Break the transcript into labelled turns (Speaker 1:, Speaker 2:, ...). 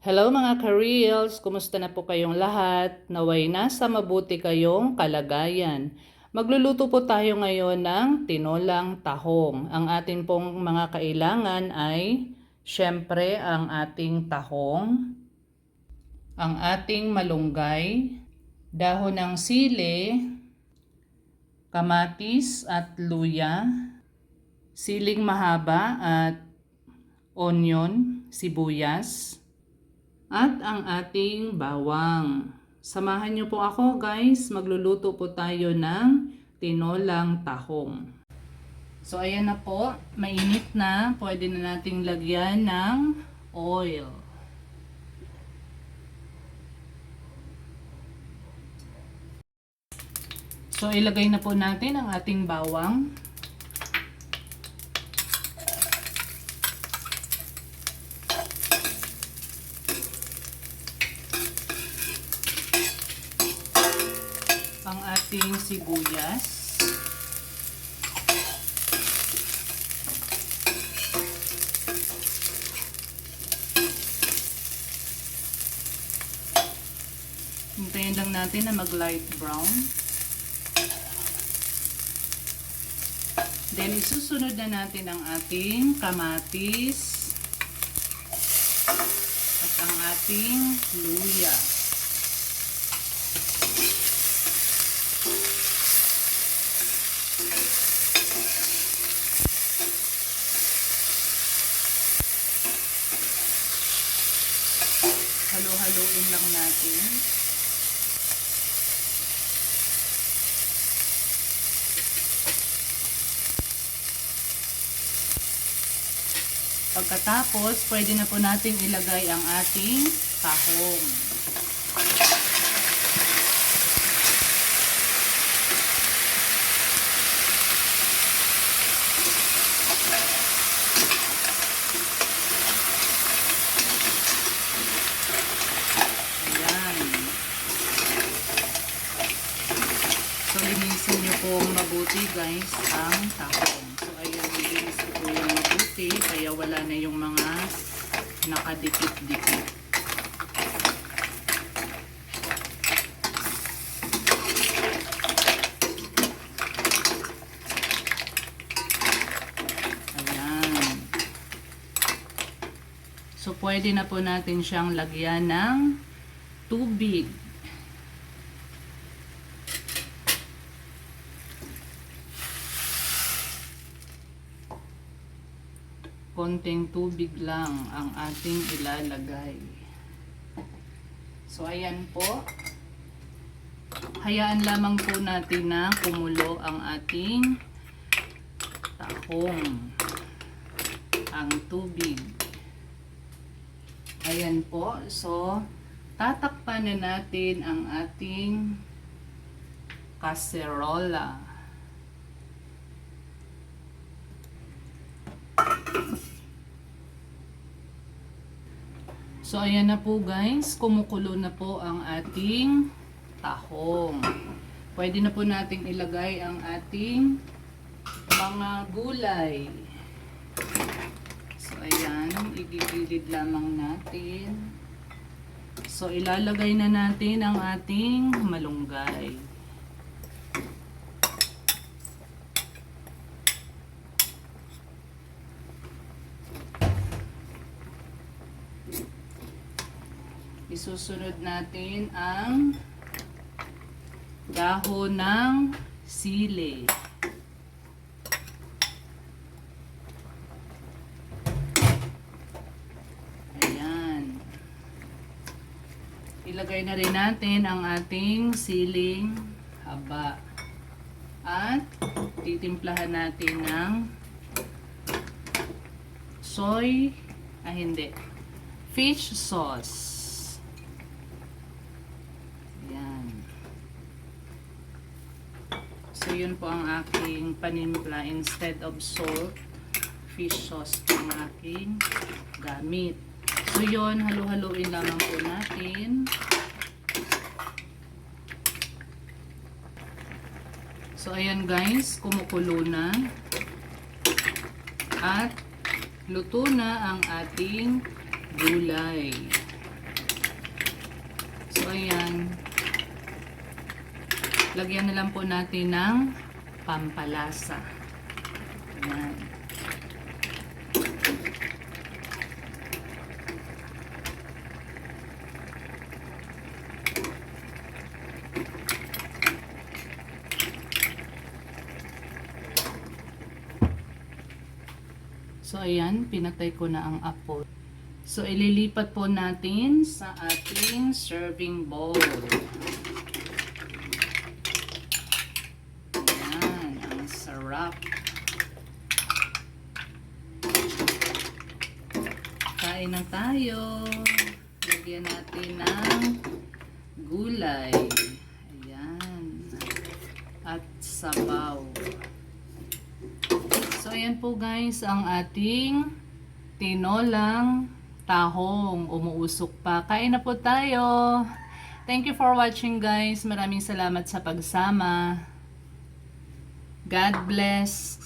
Speaker 1: Hello mga ka-reels! Kumusta na po kayong lahat? Naway nasa mabuti kayong kalagayan. Magluluto po tayo ngayon ng tinolang tahong. Ang atin pong mga kailangan ay syempre ang ating tahong, ang ating malunggay, dahon ng sili, kamatis at luya, siling mahaba at onion, sibuyas, at ang ating bawang. Samahan niyo po ako guys, magluluto po tayo ng tinolang tahong. So ayan na po, mainit na, pwede na nating lagyan ng oil. So ilagay na po natin ang ating bawang. Ang ating sibuyas, hintayin lang natin na mag light brown. Then isusunod na natin ang ating kamatis at ang ating luya. Halo-haloin lang natin. Pagkatapos, pwede na po natin ilagay ang ating tahong. So, linisin nyo po mabuti guys ang tahong. So, ayan, linisin ko po yung mabuti kaya wala na yung mga nakadikit-dikit. Ayan. So, pwede na po natin siyang lagyan ng tubig. Konting tubig lang ang ating ilalagay. So ayan po. Hayaan lamang po natin na kumulo ang ating tahong. Ang tubig. Ayan po. So tatakpan na natin ang ating kaserola. So ayan na po guys, kumukulo na po ang ating tahong. Pwede na po nating ilagay ang ating mga gulay. So ayan, igigilid lamang natin. So ilalagay na natin ang ating malunggay. Isusunod natin ang dahon ng sili. Ayan. Ilagay na rin natin ang ating siling haba. At titimplahan natin ng fish sauce. So yun po ang aking panimpla. Instead of salt, fish sauce po ang aking gamit. So yun, halo-haloin lamang po natin. So ayan guys, kumukulo na. At luto na ang ating gulay. So, ayan. Lagyan na lang po natin ng pampalasa. Ayan. So, ayan, pinatay ko na ang apoy. So, ililipat po natin sa ating serving bowl. Ayan, ang sarap. Kain na tayo. Lagyan natin ng gulay. Ayan. At sabaw. So, ayan po guys, ang ating tinolang tahong. Umuusok pa. Kain na po tayo. Thank you for watching guys. Maraming salamat sa pagsama. God bless.